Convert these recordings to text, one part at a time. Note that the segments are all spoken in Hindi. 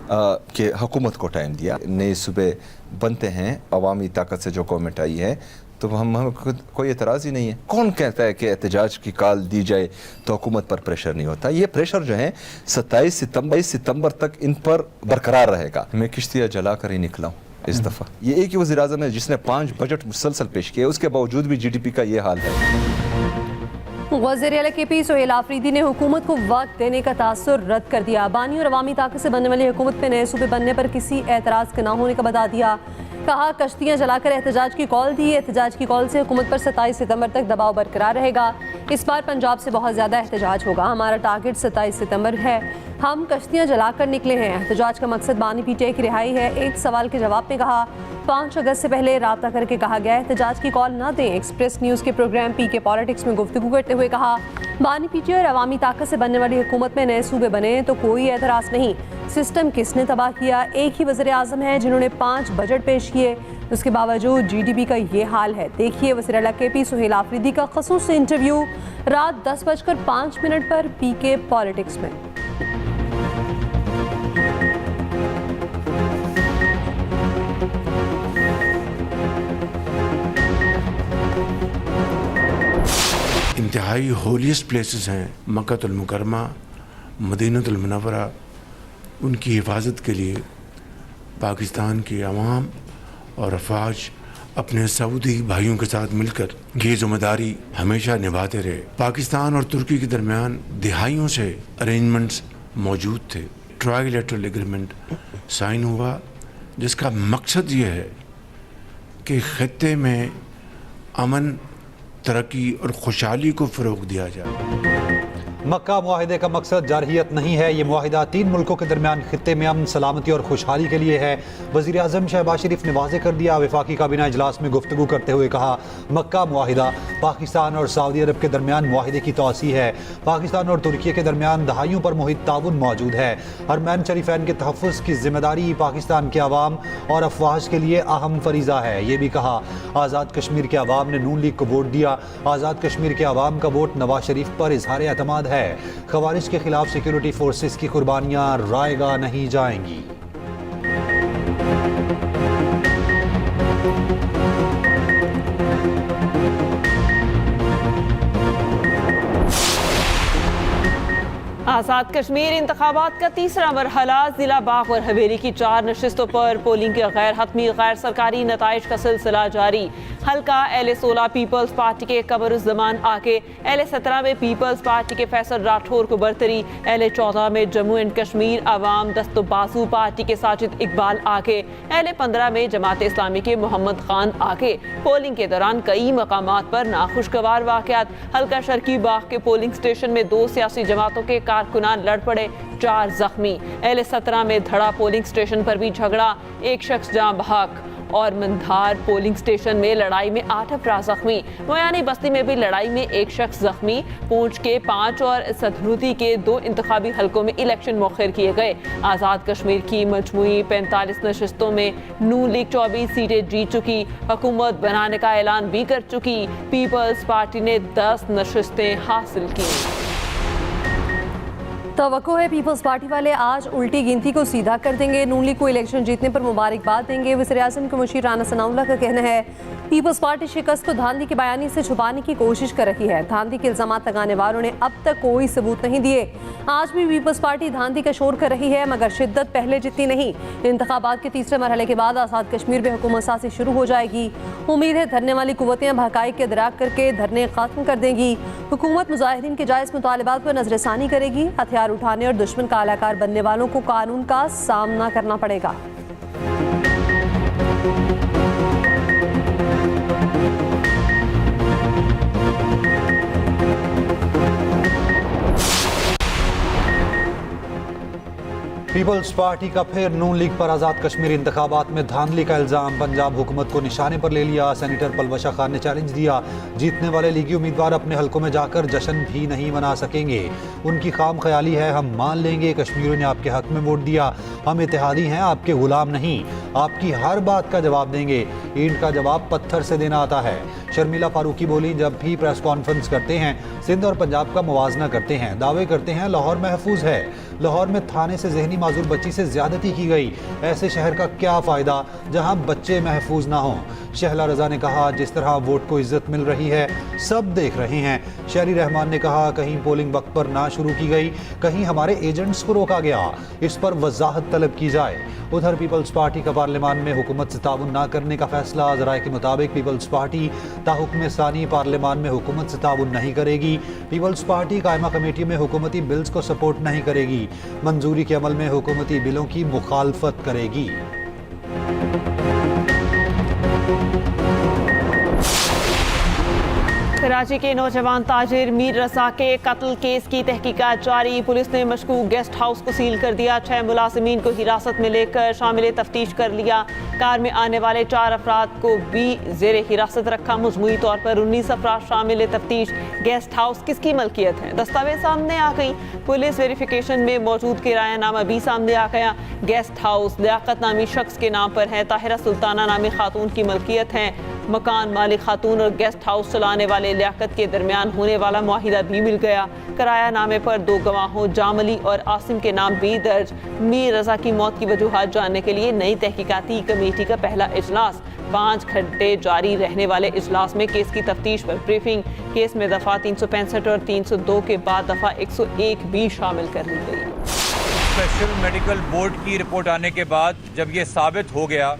कि हुकूमत को टाइम दिया, नए सूबे बनते हैं, अवामी ताकत से जो गवर्नमेंट आई है, तो हम कोई एतराज़ ही नहीं है। कौन कहता है कि एहतजाज की कॉल दी जाए तो हुकूमत पर प्रेशर नहीं होता? ये प्रेशर जो है 27 सितंबर तक इन पर बरकरार रहेगा। मैं किश्तियाँ जला कर ही निकला हूँ इस दफ़ा। ये एक ही वज़ीर आज़म है जिसने 5 बजट मुसलसल पेश किए, उसके बावजूद भी GDP का ये हाल है। वज़ीर KP सोहेल आफरीदी ने हुकूमत को वक्त देने का तासुर रद्द कर दिया। बानी और अवामी ताकत से बनने वाली हुकूमत में नए सूबे बनने पर किसी एतराज़ के न होने का बता दिया। कहा कश्तियाँ जलाकर एहतजाज की कॉल दी। एहतजाज की कॉल से हुकूमत पर 27 सितंबर तक दबाव बरकरार रहेगा। इस बार पंजाब से बहुत ज़्यादा एहतजाज होगा। हमारा टारगेट 27 सितंबर है। हम कश्तियाँ जलाकर निकले हैं। एहतजाज का मकसद बानी PTI की रिहाई है। एक सवाल के जवाब में कहा 5 अगस्त से पहले राब्ता करके कहा गया एहतजाज की कॉल न दें। एक्सप्रेस न्यूज़ के प्रोग्राम PK पॉलिटिक्स में गुफ्तगू करते हुए कहा बानी PTI और अवामी ताकत से बनने वाली हुकूमत में नए सूबे बने तो कोई एतराज़ नहीं। सिस्टम किसने तबाह किया? एक ही वज़ीर आज़म है जिन्होंने 5 बजट पेश किए, उसके बावजूद GDP का ये हाल है। देखिए वज़ीर KP सोहेल आफरीदी का ख़ुसूसी इंटरव्यू रात 10:05 पर PK पॉलिटिक्स में। इंतहाई होलीस्ट प्लेसेस हैं मक्कातुल मुकरमा, मदीनतुल मुनव्वरा। उनकी हिफाजत के लिए पाकिस्तान की अवाम और अफवाज अपने सऊदी भाइयों के साथ मिलकर ये जिम्मेदारी हमेशा निभाते रहे। पाकिस्तान और तुर्की के दरमियान दिहाइयों से अरेंजमेंट्स मौजूद थे। ट्राइलेटरल एग्रीमेंट साइन हुआ जिसका मकसद ये है कि खित्ते में अमन, तरक्की और खुशहाली को फ़रोग़ दिया जाए। मक्का मुआहिदे का मकसद जारहियत नहीं है। ये मुआहिदा 3 मुल्कों के दरमियान खित्ते में अमन, सलामती और खुशहाली के लिए है। वज़ीर आज़म शहबाज शरीफ ने वाज़ेह कर दिया। वफाकी काबीना इजलास में गुफ्तगू करते हुए कहा मक्का मुआहिदा पाकिस्तान और सऊदी अरब के दरमियान मुआहिदे की तौसीह है। पाकिस्तान और तुर्की के दरमियान दहाइयों पर मुहित ताउन मौजूद है। हरमैन शरीफैन के तहफ़्फ़ुज़ की जिम्मेदारी पाकिस्तान के अवाम और अफवाज के लिए अहम फरीज़ा है। ये भी कहा आज़ाद कश्मीर के अवाम ने नून लीग को वोट दिया। आज़ाद कश्मीर के अवाम का वोट नवाज शरीफ पर इजहार एतमाद है। खवारिज के खिलाफ सिक्योरिटी फोर्सेस की कुर्बानियां रायगा नहीं जाएंगी। आज़ाद कश्मीर इंतखाबात का तीसरा मरहला जिला बाग और हवेली की 4 नशिस्तों पर पोलिंग के गैर हतमी गैर सरकारी नताइज का सिलसिला जारी। हल्का LA-16 पीपल्स पार्टी के कमरुज़्ज़मान आके, LA-17 में पीपल्स पार्टी के फैसल राठौर को बरतरी, LA-14 में Jammu and Kashmir Awam दस्तबाजू party के साजिद इकबाल आके, LA-15 में जमात इस्लामी के मोहम्मद खान आके। पोलिंग के दौरान कई मकामात पर नाखुशगवार वाक़यात। हल्का शर्की बाग के पोलिंग स्टेशन में 2 सियासी जमातों के कारकुनान लड़ पड़े, 4 जख्मी। LA-17 में धड़ा पोलिंग स्टेशन पर भी झगड़ा, 1 शख्स जाँ बहक। और मंधार पोलिंग स्टेशन में लड़ाई में 8 अफराद जख्मी। मोयानी बस्ती में भी लड़ाई में 1 शख्स जख्मी। पूंछ के 5 और सधरुती के 2 इंतखाबी हलकों में इलेक्शन मौखर किए गए। आज़ाद कश्मीर की मजमूई 45 नशिस्तों में नून लीग 24 सीटें जीत चुकी, हुकूमत बनाने का ऐलान भी कर चुकी। पीपल्स पार्टी ने 10 नशिस्तें हासिल की। तवक्को है पीपल्स पार्टी वाले आज उल्टी गिनती को सीधा कर देंगे। नून लीग को इलेक्शन जीतने पर मुबारकबाद देंगे। वज़ीर आज़म के मुशीर राना सनाउल्लाह का कहना है पीपल्स पार्टी शिकस्त को धांधली के बयानी से छुपाने की कोशिश कर रही है। धांधली के इल्ज़ाम लगाने वालों ने अब तक कोई सबूत नहीं दिए। आज भी पीपल्स पार्टी धांधली का शोर कर रही है, मगर शिद्दत पहले जितनी नहीं। इंतखाबात के तीसरे मरहले के बाद आज़ाद कश्मीर में हुकूमत साज़ी शुरू हो जाएगी। उम्मीद है धरने वाली कुव्वतें हक़ाइक़ के इदराक करके धरने खत्म कर देंगी। हुकूमत मुजाहिरीन के जायज़ मुतालबात पर नज़रसानी करेगी। हथियार उठाने और दुश्मन का आलाकार बनने वालों को कानून का सामना करना पड़ेगा। पीपल्स पार्टी का फिर नून लीग पर आज़ाद कश्मीर इंतखाबात में धांधली का इल्ज़ाम। पंजाब हुकूमत को निशाने पर ले लिया। सेनेटर पलवशा खान ने चैलेंज दिया, जीतने वाले लीगी उम्मीदवार अपने हलकों में जाकर जश्न भी नहीं मना सकेंगे। उनकी खाम ख्याली है, हम मान लेंगे कश्मीरियों ने आपके हक में वोट दिया, हम इत्तेहादी हैं, आपके गुलाम नहीं। आपकी हर बात का जवाब देंगे। ईंट का जवाब पत्थर से देना आता है। शर्मिला फारूकी बोली, जब भी प्रेस कॉन्फ्रेंस करते हैं सिंध और पंजाब का मुवाजना करते हैं, दावे करते हैं लाहौर महफूज है। लाहौर में थाने से जहनी माजूर बच्ची से ज्यादती की गई। ऐसे शहर का क्या फ़ायदा जहां बच्चे महफूज ना हों। शहला रजा ने कहा, जिस तरह वोट को इज्जत मिल रही है सब देख रहे हैं। शहरी रहमान ने कहा, कहीं पोलिंग वक्त पर ना शुरू की गई, कहीं हमारे एजेंट्स को रोका गया, इस पर वजाहत तलब की जाए। उधर पीपल्स पार्टी का पार्लियामान में हुकूमत से ताउन ना करने का फैसला। ज़राए के मुताबिक पीपल्स पार्टी ताहुक्म सानी पार्लियामान में हुकूमत से ताउन नहीं करेगी। पीपल्स पार्टी कायमा कमेटी में हुकूमती बिल्स को सपोर्ट नहीं करेगी। मंजूरी के अमल में हुकूमती बिलों की मुखालफत करेगी। कराची के नौजवान ताजिर मीर रजा के कत्ल केस की तहकीकात जारी। पुलिस ने मशकूक गेस्ट हाउस को सील कर दिया। 6 मुलाजिमीन को हिरासत में लेकर शामिल तफ्तीश कर लिया। कार में आने वाले 4 अफराद को भी जेर हिरासत रखा। मजमूई तौर पर 19 अफराद शामिल तफ्तीश। गेस्ट हाउस किसकी मलकियत है, दस्तावेज सामने आ गई। पुलिस वेरिफिकेशन में मौजूद किरायानामा भी सामने आ गया। गेस्ट हाउस लियाकत नामी शख्स के नाम पर है। ताहिरा सुल्ताना नामी खातून की मलकियत है। मकान मालिक खातून और गेस्ट हाउस चलाने वाले लियाकत के दरमियान होने वाला मुआहिदा भी मिल गया। किराया नामे पर 2 गवाहों जामली और आसिम के नाम भी दर्ज। मीर रजा की मौत की वजूहात जानने के लिए नई तहकीकाती कमेटी का पहला इजलास। 5 घंटे जारी रहने वाले इजलास में केस की तफ्तीश पर ब्रीफिंग। केस में दफ़ा 365 और 302 के बाद दफ़ा 101 भी शामिल कर ली गई। स्पेशल मेडिकल बोर्ड की रिपोर्ट आने के बाद जब ये साबित हो गया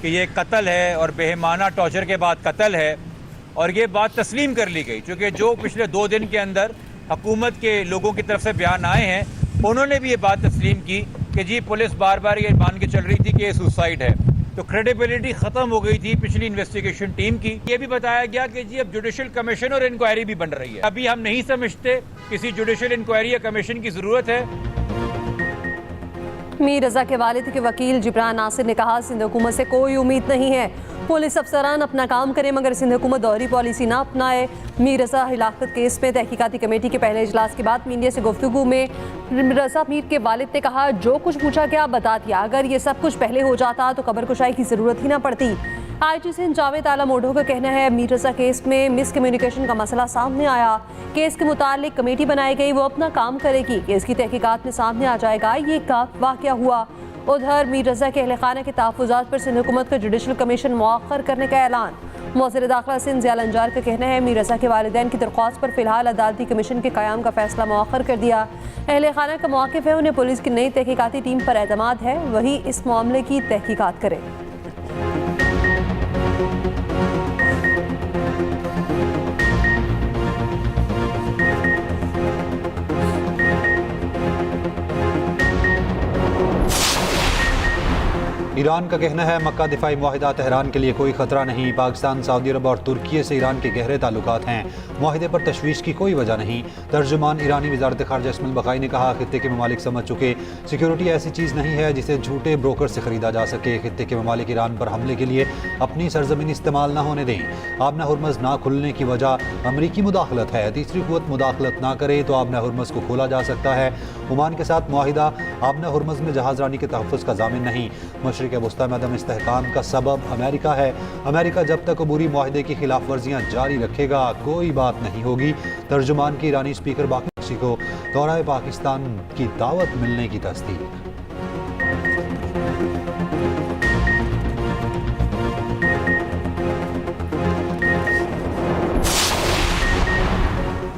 कि ये कत्ल है और बेहमाना टॉर्चर के बाद कत्ल है, और ये बात तस्लीम कर ली गई, क्योंकि जो पिछले 2 दिन के अंदर हुकूमत के लोगों की तरफ से बयान आए हैं उन्होंने भी ये बात तस्लीम की कि जी पुलिस बार बार ये मान के चल रही थी कि ये सुसाइड है। तो क्रेडिबिलिटी ख़त्म हो गई थी पिछली इन्वेस्टिगेशन टीम की। ये भी बताया गया कि जी अब जुडिशल कमीशन और इंक्वायरी भी बन रही है। अभी हम नहीं समझते किसी जुडिशल इंक्वायरी या कमीशन की ज़रूरत है। मीर रजा के वालिद के वकील जिब्रान नासिर ने कहा, सिंध हुकूमत से कोई उम्मीद नहीं है। पुलिस अफसरान अपना काम करें मगर सिंध हुकूमत दोहरी पॉलिसी ना अपनाए। मीर रजा हिलाकत केस में तहकीकाती कमेटी के पहले इजलास के बाद मीडिया से गुफ्तगू में रजा मीर के वालिद ने कहा, जो कुछ पूछा गया बता दिया। अगर ये सब कुछ पहले हो जाता तो कब्र कुशाई की ज़रूरत ही ना पड़ती। IG सिंध जावेद आलम ओढो का कहना है, मीर रजा केस में मिसकम्युनिकेशन का मसला सामने आया। केस के मुतालिक कमेटी बनाई गई, वो अपना काम करेगी। केस की तहकीकात में सामने आ जाएगा ये वाक़या हुआ। उधर मीर रजा के अहल खाना के तहफ़्फ़ुज़ात पर सिंध हुकूमत का जुडिशल कमीशन मुअख्खर करने का ऐलान। वज़ीर दाखिला सिंध ज़िया लंजार का कहना है, मीर रजा के वालिदैन की दरख्वास्त पर फ़िलहाल अदालती कमीशन के क़याम का फ़ैसला मुअख्खर कर दिया। अहल खाना का मौक़िफ़ है, उन्हें पुलिस की नई तहकीकाती टीम पर एतमाद है, वही इस मामले की तहकीकात करे। ईरान का कहना है, मक्का दिफाई मुआहिदा तेहरान के लिए कोई खतरा नहीं। पाकिस्तान, सऊदी अरब और तुर्की से ईरान के गहरे ताल्लुकात हैं। मुआहिदे पर तशवीश की कोई वजह नहीं। तर्जुमान ईरानी वजारत खारजा इस्माइल बक़ाई ने कहा, खित्ते के ममालिक समझ चुके सिक्योरिटी ऐसी चीज़ नहीं है जिसे झूठे ब्रोकर से ख़रीदा जा सके। खित्ते के ममालिक ईरान पर हमले के लिए अपनी सरजमीन इस्तेमाल न होने दें। आबना हुर्मज़ ना खुलने की वजह अमरीकी मुदाखलत है। तीसरी क़ुव्वत मुदाखलत ना करे तो आबना हुर्मज़ को खोला जा सकता है। ओमान के साथ मुआहिदा आबना हुर्मज़ में जहाज़रानी के तहफ़्फ़ुज़ का ज़ामिन नहीं। मशरिक़ वस्ता में अदम इस्तेहकाम का सबब अमेरिका है। अमेरिका जब तक अबूरी मुआहिदे की खिलाफ वर्जियाँ जारी रखेगा कोई बात नहीं होगी। तर्जुमान की ईरानी स्पीकर बाकी को दौरा पाकिस्तान की दावत मिलने की तस्दीक।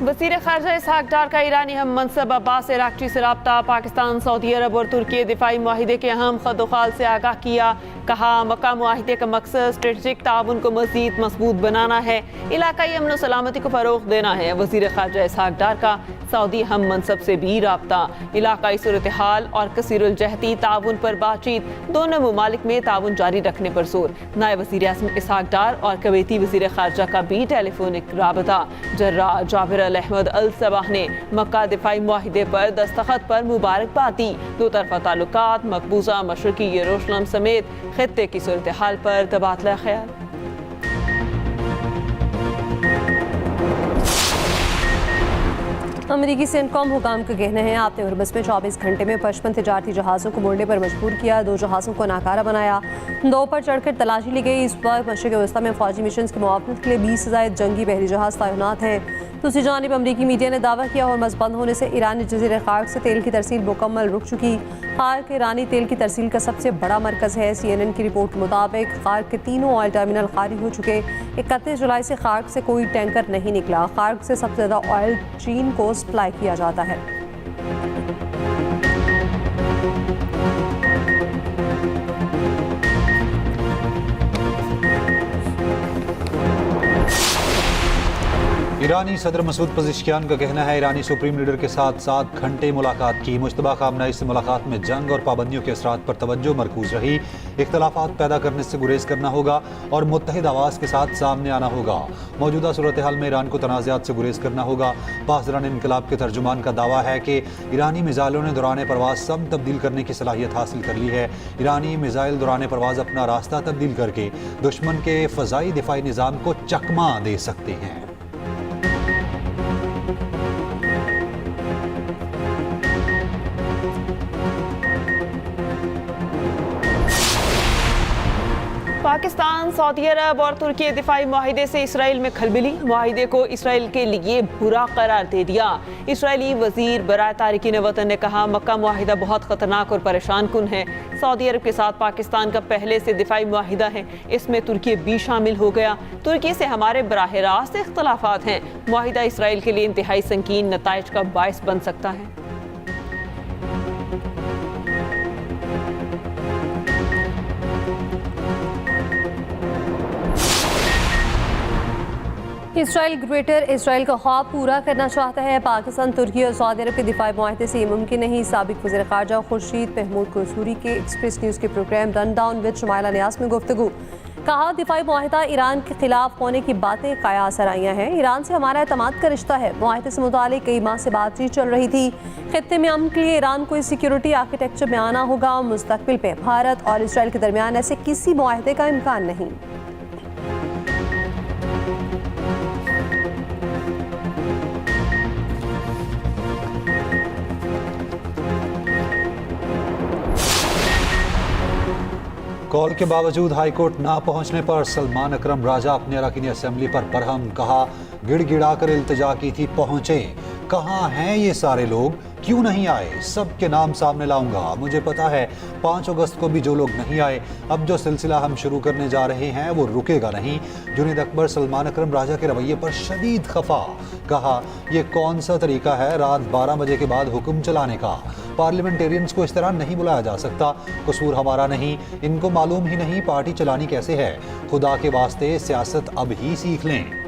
वज़ीर ख़ारजा इसहाक़ डार का ईरानी हम मनसब अब्बास इराक़ची से रब्ता। पाकिस्तान, सऊदी अरब और तुर्की दिफाई मुआहिदे के अहम खदोखाल से आगाह किया। कहा, मक्का मुआहिदे का मकसद स्ट्रेटजिक ताउन को मज़ीद मजबूत बनाना है, इलाकाई अमन सलामती को फ़रोग़ देना है। वज़ीर ख़ारजा इसहाक़ डार का सऊदी हम मनसब से भी रब्ता। इलाकाई सूरत हाल और कसीरुल जहती ताउन पर बातचीत, दोनों ममालिक में ताउन जारी रखने पर जोर। नायब वज़ीर आज़म इसहाक़ डार और कुवैती वज़ीर ख़ारजा का भी टेलीफोनिक राबता। जर्रा जाबिर अहमद अल सबाह ने मक्का दिफाई मुआहिदे पर दस्तखत पर मुबारकबाद दी। दो तरफ़ा ताल्लुकात, मकबूजा मशरक़ी यरूशलेम समेत खित्ते की सूरत हाल पर तबादला ख्याल। अमरीकी सेंटकॉम हुकाम का कहना है, आपने हुर्मज़ में 24 घंटे में 55 तिजारती जहाज़ों को मोड़ने पर मजबूर किया। 2 जहाज़ों को नाकारा बनाया। 2 पर चढ़कर तलाशी ली गई। इस वक्त मशरिक़ वस्ता में फ़ौजी मिशन की मुआवनत के लिए 20 से ज़ायद जंगी बहरी जहाज़ तैनात हैं। दूसरी जानिब अमरीकी मीडिया ने दावा किया हॉर्मज़ बंद होने से ईरानी जज़ीरे खाक से तेल की तरसील मुकम्मल रुक चुकी। खाक ईरानी तेल की तरसील का सबसे बड़ा मरकज़ है। CNN की रिपोर्ट के मुताबिक खाक के तीनों ऑयल टर्मिनल खाली हो चुके। 31 जुलाई से खाक से कोई टैंकर नहीं निकला। खाक से सबसे ज़्यादा ऑयल चीन को सप्लाई किया जाता है। ईरानी सदर मसूद पज़ेश्कियान का कहना है ईरानी सुप्रीम लीडर के साथ 7 घंटे मुलाकात की। मुश्तबा खामनेई से मुलाकात में जंग और पाबंदियों के असरात पर तवज्जो मरकूज रही। इख्तलाफात पैदा करने से गुरेज करना होगा और मुत्तहिद आवाज़ के साथ सामने आना होगा। मौजूदा सूरत हाल में ईरान को तनाज़ात से गुरेज करना होगा। पासदारान इनकलाब के तर्जुमान का दावा है कि ईरानी मिज़ाइलों ने दौरान परवाज़ सम तब्दील करने की सलाहियत हासिल कर ली है। ईरानी मिज़ाइल दौरान परवाज़ अपना रास्ता तब्दील करके दुश्मन के फ़ज़ाई दिफाई निज़ाम को चकमा दे सकते हैं। पाकिस्तान, सऊदी अरब और तुर्की दिफाई माहिदे से इसराइल में खलबली। माहिदे को इसराइल के लिए बुरा करार दे दिया। इसराइली वजीर बराए तारिकीन वतन ने कहा मक्का माहिदा बहुत खतरनाक और परेशान कुन है। सऊदी अरब के साथ पाकिस्तान का पहले से दिफाई माहिदा है, इसमें तुर्की भी शामिल हो गया। तुर्की से हमारे बराह रास्त इख्तलाफात हैं। माहिदा इसराइल के लिए इंतहाई संकीन नताइज का बायस बन सकता है। इसराइल ग्रेटर इसराइल का ख्वाब पूरा करना चाहता है। पाकिस्तान, तुर्की और सऊदी अरब के दिफाई माहिदे से ये मुमकिन नहीं। साबिक वज़ीर ख़ारजा खुर्शीद महमूद कुसूरी के एक्सप्रेस न्यूज़ के program run down with Shumaila न्यास में गुफ्तगू। कहा दिफाई माहिदा ईरान के खिलाफ होने की बातें कयास आराइयाँ हैं। ईरान से हमारा एतमाद का रिश्ता है। माहिदे से मुतालिक कई माह से बातचीत चल रही थी। खित्ते में अमन के लिए ईरान को इस सिक्योरिटी आर्किटेक्चर में आना होगा। मुस्तकबिल पे भारत और इसराइल के दरमियान ऐसे किसी माहिदे का इम्कान नहीं। कॉल के बावजूद हाईकोर्ट ना पहुंचने पर सलमान अकरम राजा अपने अरकान असेंबली पर बरहम। कहा गिड़गिड़ा कर इल्तिजा की थी, पहुंचे। कहाँ हैं ये सारे लोग, क्यों नहीं आए? सबके नाम सामने लाऊंगा। मुझे पता है 5 अगस्त को भी जो लोग नहीं आए, अब जो सिलसिला हम शुरू करने जा रहे हैं वो रुकेगा नहीं। जुनैद अकबर सलमान अकरम राजा के रवैये पर शदीद खफा। कहा ये कौन सा तरीका है रात 12 बजे के बाद हुक्म चलाने का? पार्लियामेंटेरियंस को इस तरह नहीं बुलाया जा सकता। कसूर हमारा नहीं, इनको मालूम ही नहीं पार्टी चलानी कैसे है। खुदा के वास्ते सियासत अब ही सीख लें।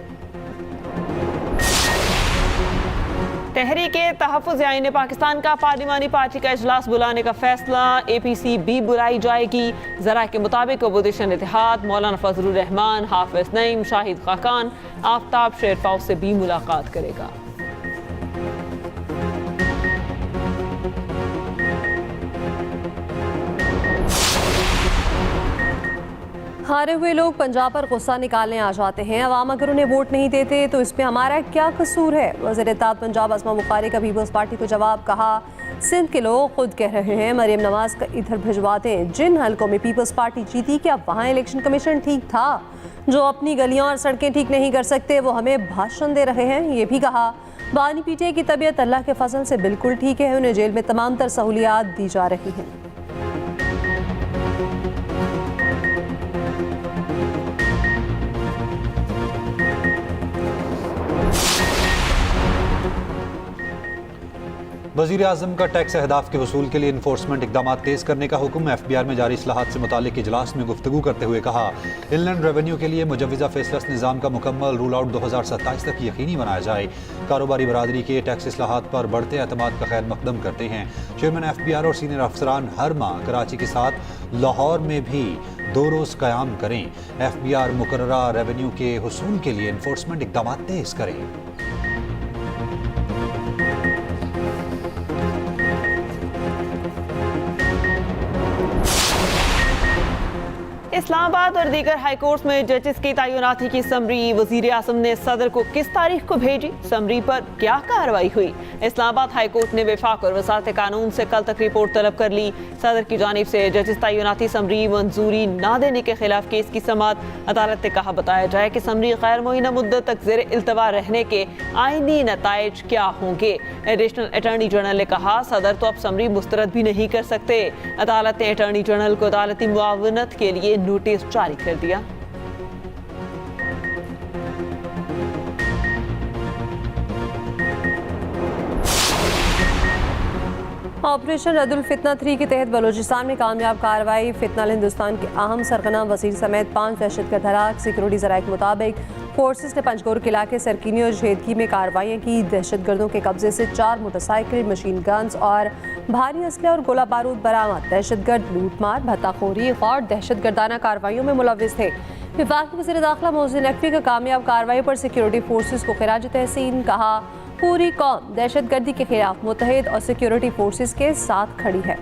तहरीक तहफ़्फ़ुज़ आईन पाकिस्तान का पार्लिमानी पार्टी का इजलास बुलाने का फैसला। APC भी बुलाई जाएगी। ज़राए के मुताबिक अपोजिशन इत्तेहाद मौलाना फजलुर रहमान, हाफिज नईम, शाहिद खाकान, आफ्ताब शेरफाव से भी मुलाकात करेगा। हारे हुए लोग पंजाब पर गुस्सा निकालने आ जाते हैं। अवाम अगर उन्हें वोट नहीं देते तो इसमें हमारा क्या कसूर है? वज़ीर इत्तेहाद पंजाब अस्मा बुखारी का पीपल्स पार्टी को जवाब। कहा सिंध के लोग खुद कह रहे हैं मरियम नवाज का इधर भिजवा दें। जिन हलकों में पीपल्स पार्टी जीती, क्या वहाँ इलेक्शन कमीशन ठीक था? जो अपनी गलियाँ और सड़कें ठीक नहीं कर सकते वो हमें भाषण दे रहे हैं। ये भी कहा बानी पीटे की तबीयत अल्लाह के फजल से बिल्कुल ठीक है, उन्हें जेल में तमाम तर सहूलियात दी जा रही हैं। वज़ीर आज़म का टैक्स अहदाफ के वसूल के लिए इन्फोर्समेंट इकदाम तेज़ करने का हुक्म। FBR में जारी इस्लाहात से मुतालिक इजलास में गुफ्तगू करते हुए कहा इनलैंड रेवेन्यू के लिए मुजव्वज़ा फैसलस निज़ाम का मुकम्मल रूल आउट 2027 तक यकीनी बनाया जाए। कारोबारी बरादरी के टैक्स इस्लाहात पर बढ़ते एतमाद का खैर मकदम करते हैं। चेयरमैन FBR और सीनियर अफसरान हर माह कराची के साथ लाहौर में भी 2 रोज़ क़याम करें। FBR मुकर्ररा रेवेन्यू के हुसूल के लिए इन्फोर्समेंट इकदाम तेज़ करें। इस्लामाबाद और दीगर हाई कोर्ट में जजेस की तैनाती की समरी वजीर आजम ने सदर को किस तारीख को भेजी, समरी पर क्या कार्रवाई हुई। इस्लामाबाद हाई कोर्ट ने वफाक और वजारत कानून से कल तक रिपोर्ट तलब कर ली। सदर की जानिब से जजेस तैनाती समरी मंजूरी ना देने के खिलाफ केस की समाअत अदालत ने कहा बताया जाए कि समरी गैर मुअय्यना मुद्दत तक ज़ेर इल्तवा रहने के आईनी नताइज क्या होंगे। एडिशनल अटॉर्नी जनरल ने कहा सदर तो अब समरी मुस्तरद भी नहीं कर सकते। अदालत ने अटॉर्नी जनरल को अदालती मुआवनत के लिए नोटिस जारी कर दिया। ऑपरेशन रद्दुल फितना 3 के तहत बलूचिस्तान में कामयाब कार्रवाई। फितना हिंदुस्तान के अहम सरगना वजीर समेत 5 दहशतगर्द हलाक। सिक्योरिटी ज़राए के मुताबिक फोर्सेस ने पंजगोर किला के सरकीनी और जहेदगी में कार्रवाइयाँ की। दहशतगर्दों के कब्जे से 4 मोटरसाइकिल, मशीन गन्स और भारी असले और गोला बारूद बरामद। दहशतगर्द लूटमार, भत्ताखोरी और दहशतगर्दाना कार्रवाइयों में मुलव्विस थे। वफाकी वज़ीर दाखिला मोहसिन नकवी का कामयाब कार्रवाई पर सिक्योरिटी फोर्सेस को खिराज तहसीन। कहा पूरी कौम दहशतगर्दी के खिलाफ मुत्तहिद और सिक्योरिटी फोर्सेस के साथ खड़ी है।